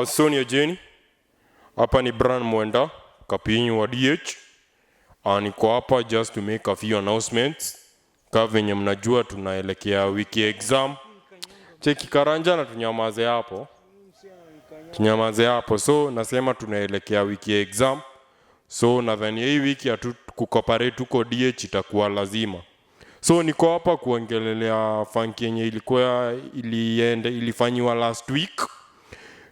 Sonia Jenny. Hapa ni Brian Mwenda, kapinyu wa DH. Niko hapa just to make a few announcements. Kama venye mnajua tunaelekea wiki exam. Cheki Karanja na tunyamaze hapo. Tunyamaze hapo. So nasema tunaelekea wiki exam. So nadhani hii wiki kucooperate tuko DH itakuwa lazima. So niko hapa kuongelelea funky yenye ilifanywa last week.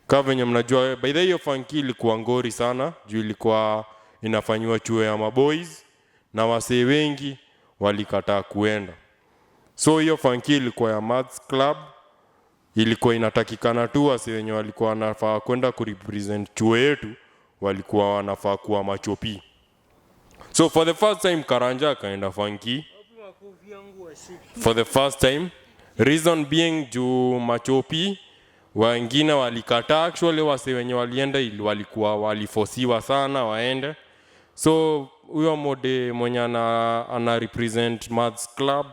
Kama venye mnajua by the way funky ilikuwa ngori sana, juu ilikuwa inafanywa chuo ya maboys na wasee wengi walikataa kuenda. So hiyo funky ilikuwa ya maths club, ilikuwa inatakikana tu wasee wenye walikuwa wanafaa kwenda kurepresent chuo yetu walikuwa wanafaa kuwa machopi. So for the first time Karanja kaenda funky. For the first time, reason being juu machopi wengine walikataa. Actually wase wenye walienda walikuwa walifosiwa sana waende. So huyo mode mwenye ana represent maths club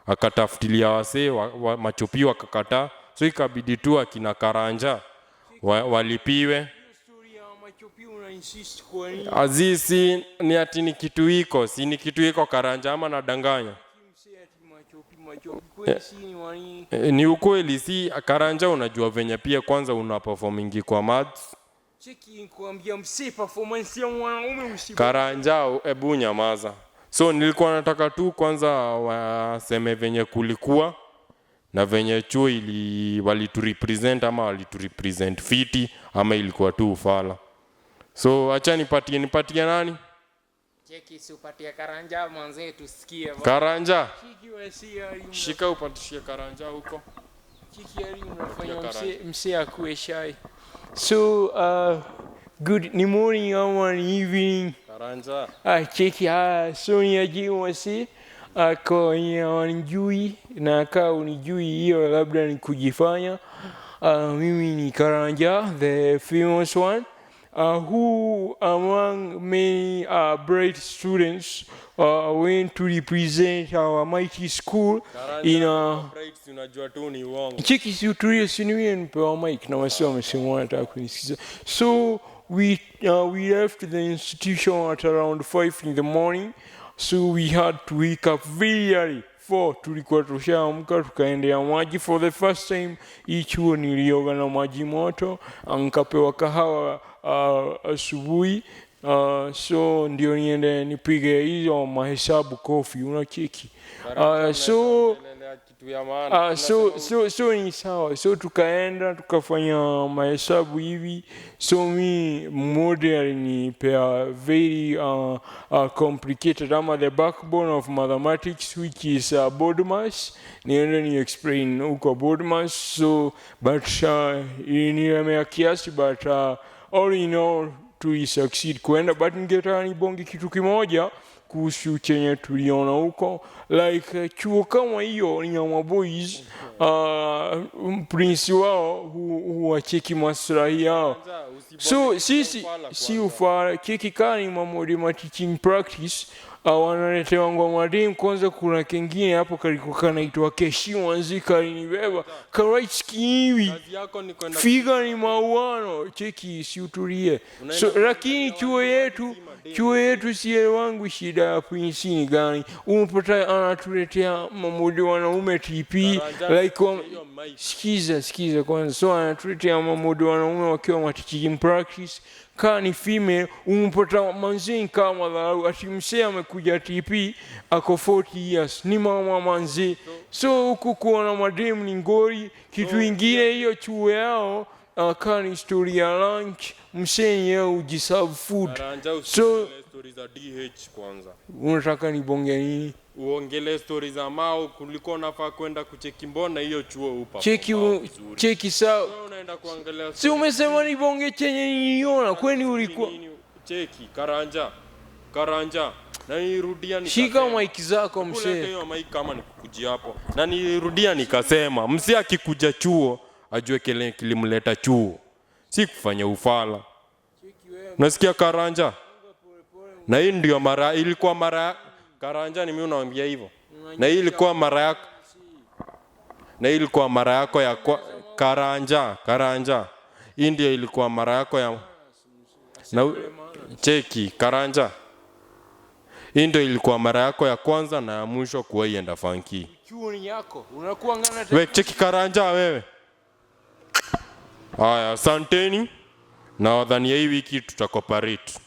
akatafutilia wase machopi wakakataa. So ikabidi tu akina Karanja walipiwe. Azizi ni ati ni kitu iko, si ni kitu iko Karanja ama nadanganya? Ni ukweli, si Karanja unajua venye pia kwanza una performingi kwa maths. Cheki nikwambia msi performance ya mwanaume usiba. Karanja ebu nyamaza. So nilikuwa nataka tu kwanza waseme venye kulikuwa na venye chuo waliturepresent ama waliturepresent fiti ama ilikuwa tu ufala. So acha nipatie nani? Cheki si upatie Karanja mwanzo tusikie. Karanja. Chiki wasia yuma. Shika upatishie Karanja huko. Chiki yari unafanya msi akuwe shy. So good morning or evening. Karanja. Cheki Sonia Jenny ako unijui na kaa unijui hiyo labda ni kujifanya. Mimi ni Karanja, the famous one. Who among many bright students went to represent our mighty school in unajua tu ni uongo. Cheki si utulie siniwe nipewa mic na wasi wamesema wanataka kunisikiza. So we left the institution at around 5 in the morning. So we had to wake up very early. 4 tulikuwa tushaamka tukaendea maji for the first time. Chuo nilioga na maji moto, nikapewa kahawa asubuhi. So ndio niende nipige hizo mahesabu coffee unacheki. So ni sawa. So tukaenda tukafanya mahesabu hivi. So mi model ni pea very complicated ama the backbone of mathematics, which is BODMAS. Niende ni explain uko BODMAS. So but nilemea kiasi but all in all to succeed kuenda. But ningetaka nibonge kitu kimoja kuhusu chenye tuliona huko, like chuo kama hiyo ni ya maboys. Prince wao huwacheki maslahi yao. So sisi si ufara cheki kani mamodi teaching practice. Wanaletewa ngoma dem kwanza. Kuna kingine hapo kalikuwa kanaitwa Keshiwa Nzika alinibeba karaitski hivi figa ni mauano. Cheki si utulie. So lakini chuo yetu si wangu. Shida ya Prince ni gani? Umpata anatuletea mamodi wanaume TP like sikiza kwanza. So anatuletea mamodi wanaume wakiwa teaching practice. Kani female umpata manzi kama dharau ati msee amekuja TP ako 40 years ni mama manzi. So huku kuona madem ni ngori. Kitu ingine hiyo chuo yao kani historia lunch msee yeye ujiserve food. So stories za DH kwanza. Unataka nibonge nini? Uongele stories za Mao kulikuwa nafaa kwenda kucheki mbona hiyo chuo upa. Cheki sawa. Unaenda kuangalia. Si umesema nibonge chenye niliona kwani ulikuwa cheki Karanja. Na nirudia shika mic zako msee. Hiyo mic kama nikukujia hapo. Na nirudia nikasema msee akikuja chuo ajue kile kilimleta chuo. Si kufanya ufala. Unasikia Karanja? Na hii ndio ilikuwa mara Karanja ni mimi unaambia hivyo. Na hii ilikuwa mara yako ya Karanja. India ilikuwa mara yako ya na cheki Karanja. India ilikuwa mara yako ya kwanza na ya mwisho kuwaenda funky. Chuoni yako unakuwa ngana Wewe cheki Karanja wewe. Haya, asanteni. Na wadhani hii wiki tutakoparate.